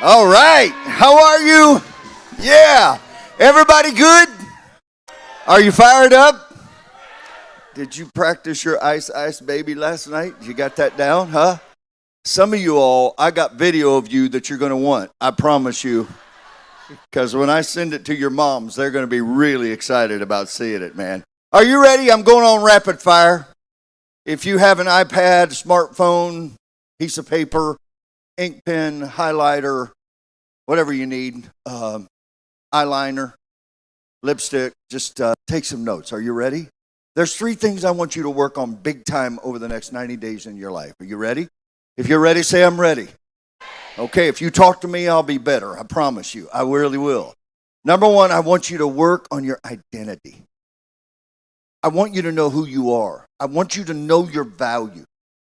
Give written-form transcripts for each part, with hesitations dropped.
All right. How are you? Yeah. Everybody good? Are you fired up? Did you practice your ice baby last night? You got that down, huh? Some of you all, I got video of you that you're going to want. I promise you. Because when I send it to your moms, they're going to be really excited about seeing it, man. Are you ready? I'm going on rapid fire. If you have an iPad, smartphone, piece of paper, ink pen, highlighter, whatever you need, eyeliner, lipstick, just take some notes. Are you ready? There's 3 things I want you to work on big time over the next 90 days in your life. Are you ready? If you're ready, say I'm ready. Okay, if you talk to me, I'll be better. I promise you. I really will. Number 1, I want you to work on your identity. I want you to know who you are. I want you to know your value.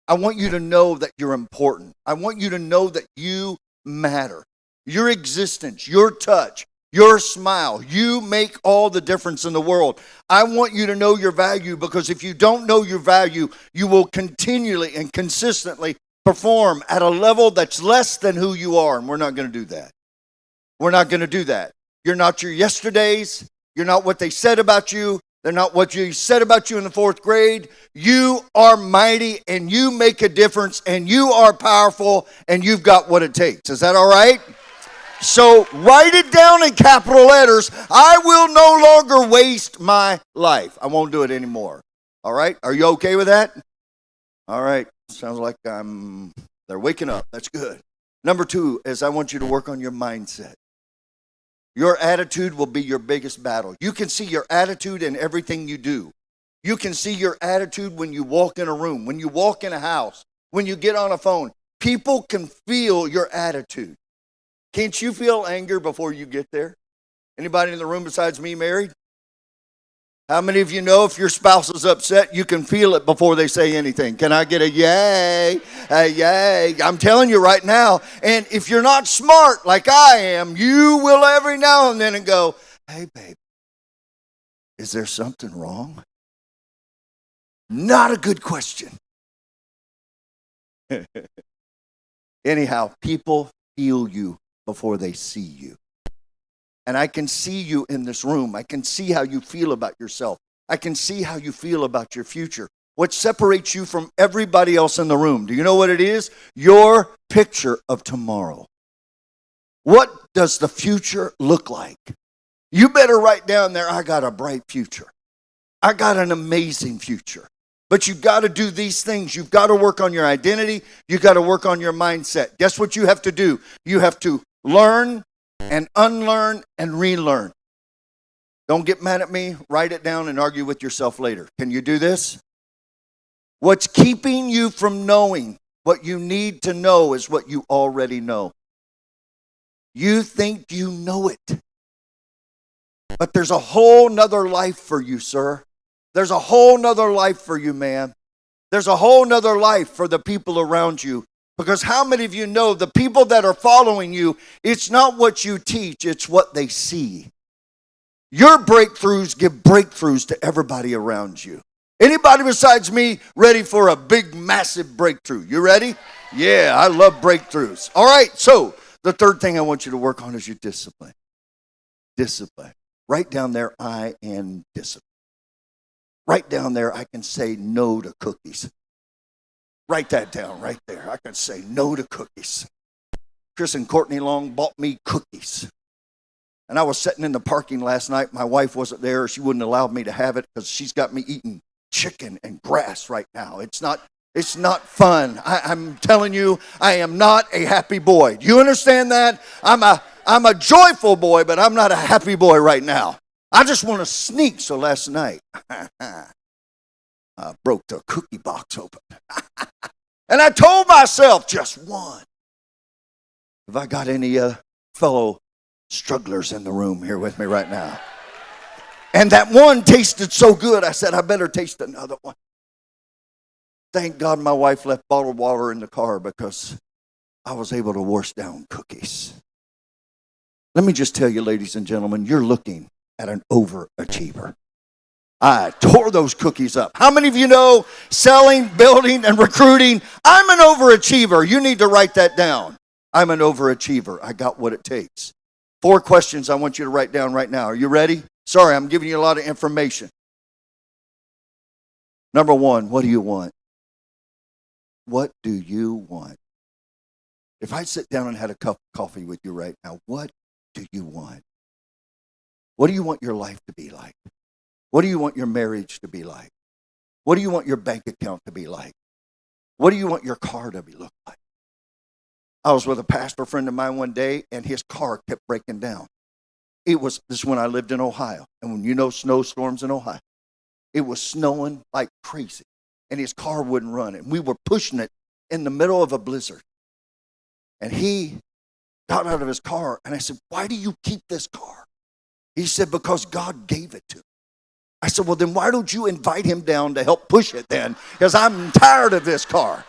I want you to know that you're important. I want you to know that you matter. Your existence, your touch, your smile, you make all the difference in the world. I want you to know your value, because if you don't know your value, you will continually and consistently perform at a level that's less than who you are, and we're not going to do that. We're not going to do that. You're not your yesterdays. You're not what they said about you. They're not what you said about you in the 4th grade. You are mighty, and you make a difference, and you are powerful, and you've got what it takes. Is that all right? So write it down in capital letters. I will no longer waste my life. I won't do it anymore. All right? Are you okay with that? All right. Sounds like they're waking up. That's good. Number 2 is I want you to work on your mindset. Your attitude will be your biggest battle. You can see your attitude in everything you do. You can see your attitude when you walk in a room, when you walk in a house, when you get on a phone. People can feel your attitude. Can't you feel anger before you get there? Anybody in the room besides me married? How many of you know if your spouse is upset, you can feel it before they say anything? Can I get a yay? A yay. I'm telling you right now. And if you're not smart like I am, you will every now and then go, hey, babe, is there something wrong? Not a good question. Anyhow, people feel you before they see you. And I can see you in this room. I can see how you feel about yourself. I can see how you feel about your future. What separates you from everybody else in the room? Do you know what it is? Your picture of tomorrow. What does the future look like? You better write down there, I got a bright future. I got an amazing future. But you've got to do these things. You've got to work on your identity. You've got to work on your mindset. Guess what you have to do? You have to learn and unlearn and relearn. Don't get mad at me. Write it down and argue with yourself later. Can you do this? What's keeping you from knowing what you need to know is what you already know. You think you know it. But there's a whole nother life for you, sir. There's a whole nother life for you, man. There's a whole nother life for the people around you. Because how many of you know the people that are following you, it's not what you teach, it's what they see. Your breakthroughs give breakthroughs to everybody around you. Anybody besides me ready for a big, massive breakthrough? You ready? Yeah, I love breakthroughs. All right, so the 3rd thing I want you to work on is your discipline. Discipline. Write down there, I am disciplined. Write down there, I can say no to cookies. Write that down right there. I can say no to cookies. Chris and Courtney Long bought me cookies. And I was sitting in the parking last night. My wife wasn't there. She wouldn't allow me to have it because she's got me eating chicken and grass right now. It's not fun. I'm telling you, I am not a happy boy. Do you understand that? I'm a joyful boy, but I'm not a happy boy right now. I just want to sneak. So last night, I broke the cookie box open. And I told myself, just one. Have I got any fellow strugglers in the room here with me right now? And that one tasted so good, I said, I better taste another one. Thank God my wife left bottled water in the car because I was able to wash down cookies. Let me just tell you, ladies and gentlemen, you're looking at an overachiever. I tore those cookies up. How many of you know selling, building, and recruiting? I'm an overachiever. You need to write that down. I'm an overachiever. I got what it takes. 4 questions I want you to write down right now. Are you ready? Sorry, I'm giving you a lot of information. Number 1, what do you want? What do you want? If I sit down and had a cup of coffee with you right now, what do you want? What do you want your life to be like? What do you want your marriage to be like? What do you want your bank account to be like? What do you want your car to look like? I was with a pastor friend of mine one day, and his car kept breaking down. This is when I lived in Ohio. And when you know snowstorms in Ohio, it was snowing like crazy. And his car wouldn't run. And we were pushing it in the middle of a blizzard. And he got out of his car, and I said, why do you keep this car? He said, because God gave it to me. I said, well, then why don't you invite him down to help push it then? Because I'm tired of this car.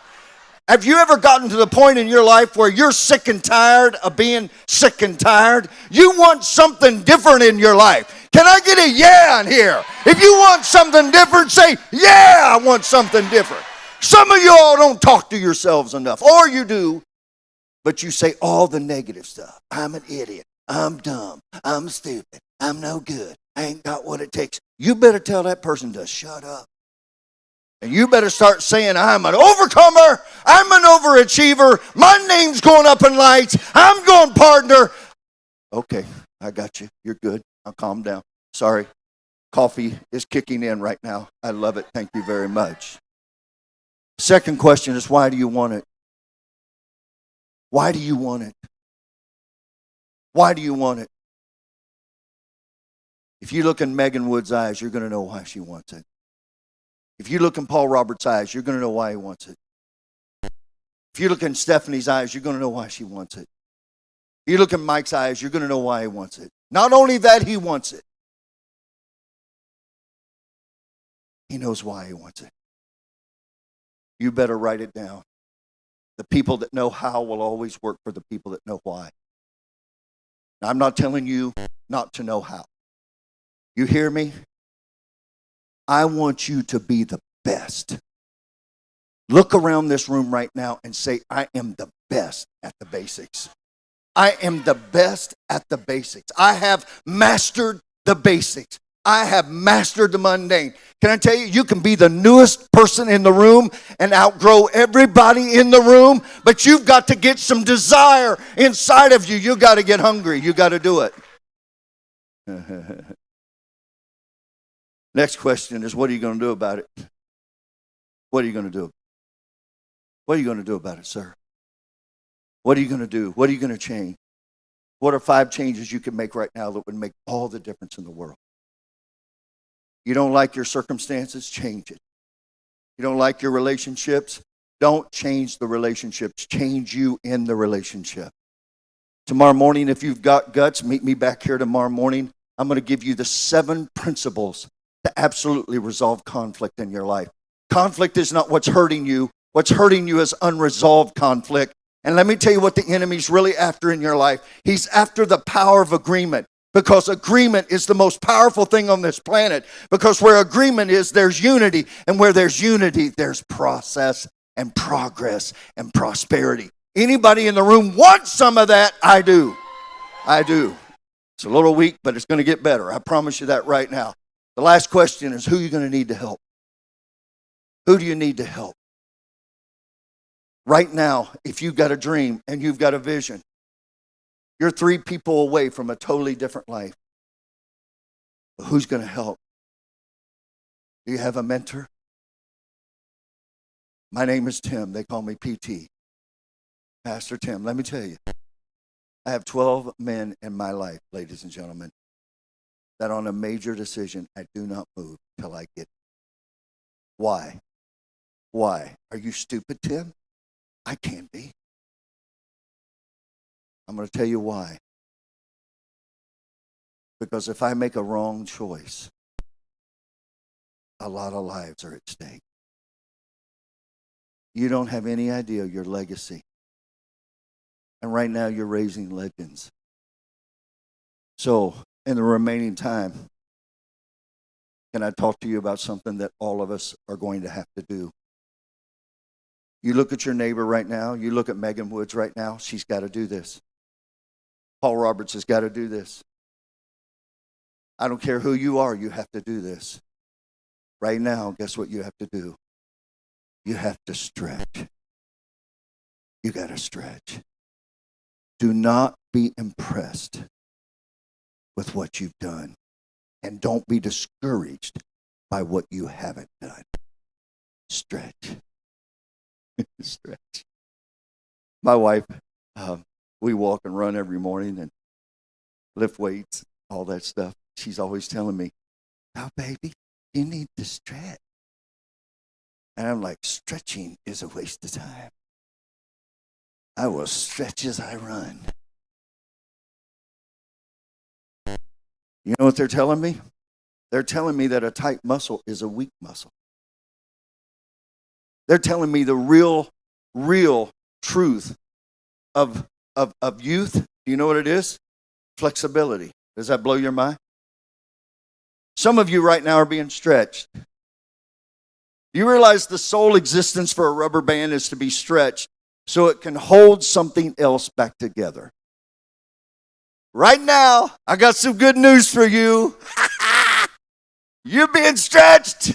Have you ever gotten to the point in your life where you're sick and tired of being sick and tired? You want something different in your life. Can I get a yeah in here? If you want something different, say, yeah, I want something different. Some of you all don't talk to yourselves enough, or you do, but you say all the negative stuff. I'm an idiot. I'm dumb. I'm stupid. I'm no good. I ain't got what it takes. You better tell that person to shut up. And you better start saying, I'm an overcomer. I'm an overachiever. My name's going up in lights. I'm going partner. Okay, I got you. You're good. I'll calm down. Sorry. Coffee is kicking in right now. I love it. Thank you very much. Second question is, why do you want it? Why do you want it? Why do you want it? If you look in Megan Wood's eyes, you're going to know why she wants it. If you look in Paul Roberts' eyes, you're going to know why he wants it. If you look in Stephanie's eyes, you're going to know why she wants it. If you look in Mike's eyes, you're going to know why he wants it. Not only that he wants it, he knows why he wants it. You better write it down. The people that know how will always work for the people that know why. Now, I'm not telling you not to know how. You hear me? I want you to be the best. Look around this room right now and say, I am the best at the basics. I am the best at the basics. I have mastered the basics. I have mastered the mundane. Can I tell you, you can be the newest person in the room and outgrow everybody in the room, but you've got to get some desire inside of you. You've got to get hungry. You've got to do it. Next question is, what are you going to do about it? What are you going to do? What are you going to do about it, sir? What are you going to do? What are you going to change? What are 5 changes you can make right now that would make all the difference in the world? You don't like your circumstances? Change it. You don't like your relationships? Don't change the relationships. Change you in the relationship. Tomorrow morning, if you've got guts, meet me back here tomorrow morning. I'm going to give you the 7 principles to absolutely resolve conflict in your life. Conflict is not what's hurting you. What's hurting you is unresolved conflict. And let me tell you what the enemy's really after in your life. He's after the power of agreement, because agreement is the most powerful thing on this planet. Because where agreement is, there's unity. And where there's unity, there's process and progress and prosperity. Anybody in the room want some of that? I do. I do. It's a little weak, but it's going to get better. I promise you that right now. The last question is, who are you going to need to help? Who do you need to help? Right now, if you've got a dream and you've got a vision, you're 3 people away from a totally different life. But who's going to help? Do you have a mentor? My name is Tim. They call me PT. Pastor Tim. Let me tell you, I have 12 men in my life, ladies and gentlemen, that on a major decision, I do not move till I get it. Why? Why? Are you stupid, Tim? I can't be. I'm going to tell you why. Because if I make a wrong choice, a lot of lives are at stake. You don't have any idea your legacy. And right now you're raising legends. So, in the remaining time, can I talk to you about something that all of us are going to have to do? You look at your neighbor right now. You look at Megan Woods right now. She's got to do this. Paul Roberts has got to do this. I don't care who you are. You have to do this. Right now, guess what you have to do? You have to stretch. You got to stretch. Do not be impressed with what you've done. And don't be discouraged by what you haven't done. Stretch. Stretch. My wife, we walk and run every morning and lift weights, all that stuff. She's always telling me, "Oh, baby, you need to stretch." And I'm like, stretching is a waste of time. I will stretch as I run. You know what they're telling me? They're telling me that a tight muscle is a weak muscle. They're telling me the real truth of youth. Do you know what it is? Flexibility. Does that blow your mind? Some of you right now are being stretched. You realize the sole existence for a rubber band is to be stretched so it can hold something else back together. Right now, I got some good news for you. You're being stretched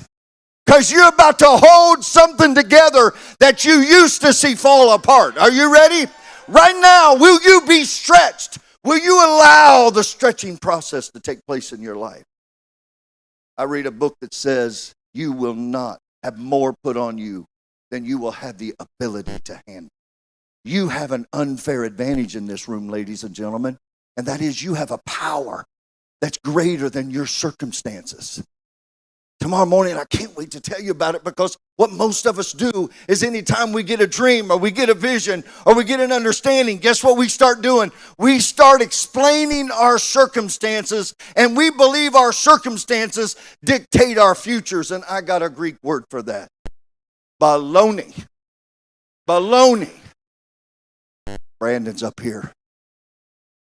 because you're about to hold something together that you used to see fall apart. Are you ready? Right now, will you be stretched? Will you allow the stretching process to take place in your life? I read a book that says you will not have more put on you than you will have the ability to handle. You have an unfair advantage in this room, ladies and gentlemen, and that is you have a power that's greater than your circumstances. Tomorrow morning, I can't wait to tell you about it, because what most of us do is anytime we get a dream or we get a vision or we get an understanding, guess what we start doing? We start explaining our circumstances, and we believe our circumstances dictate our futures. And I got a Greek word for that. Baloney. Baloney. Brandon's up here.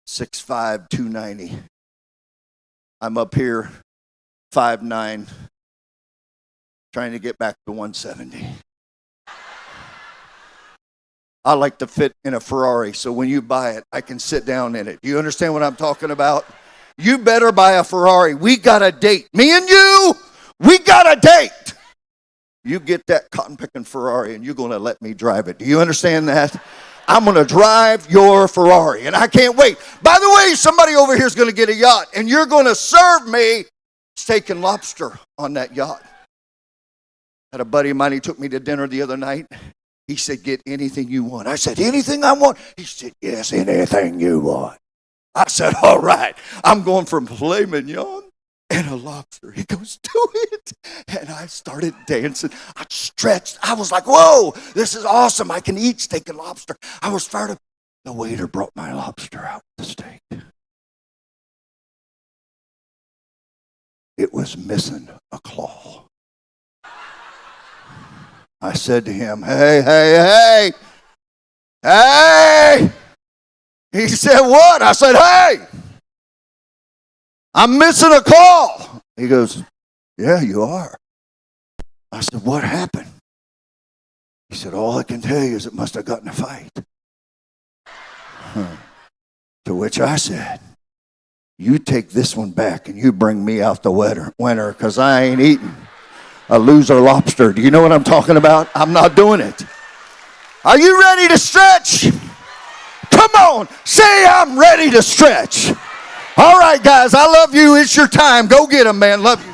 6'5", 290. I'm up here, 5'9", trying to get back to 170. I like to fit in a Ferrari, so when you buy it, I can sit down in it. Do you understand what I'm talking about? You better buy a Ferrari. We got a date. Me and you, we got a date. You get that cotton-picking Ferrari, and you're going to let me drive it. Do you understand that? I'm going to drive your Ferrari, and I can't wait. By the way, somebody over here is going to get a yacht, and you're going to serve me steak and lobster on that yacht. I had a buddy of mine, he took me to dinner the other night. He said, "Get anything you want." I said, "Anything I want?" He said, "Yes, anything you want." I said, "All right, I'm going for filet mignon and a lobster." He goes, "Do it." And I started dancing. I stretched. I was like, "Whoa, this is awesome. I can eat steak and lobster." I was fired up. The waiter brought my lobster out with the steak. It was missing a claw. I said to him, hey. He said, "What?" I said, "Hey, I'm missing a claw." He goes, "Yeah, you are." I said, "What happened?" He said, "All I can tell you is it must have gotten a fight." To which I said, "You take this one back and you bring me out the winner, because I ain't eating a loser lobster." Do you know what I'm talking about? I'm not doing it. Are you ready to stretch? Come on, say I'm ready to stretch. All right, guys, I love you. It's your time. Go get them, man. Love you.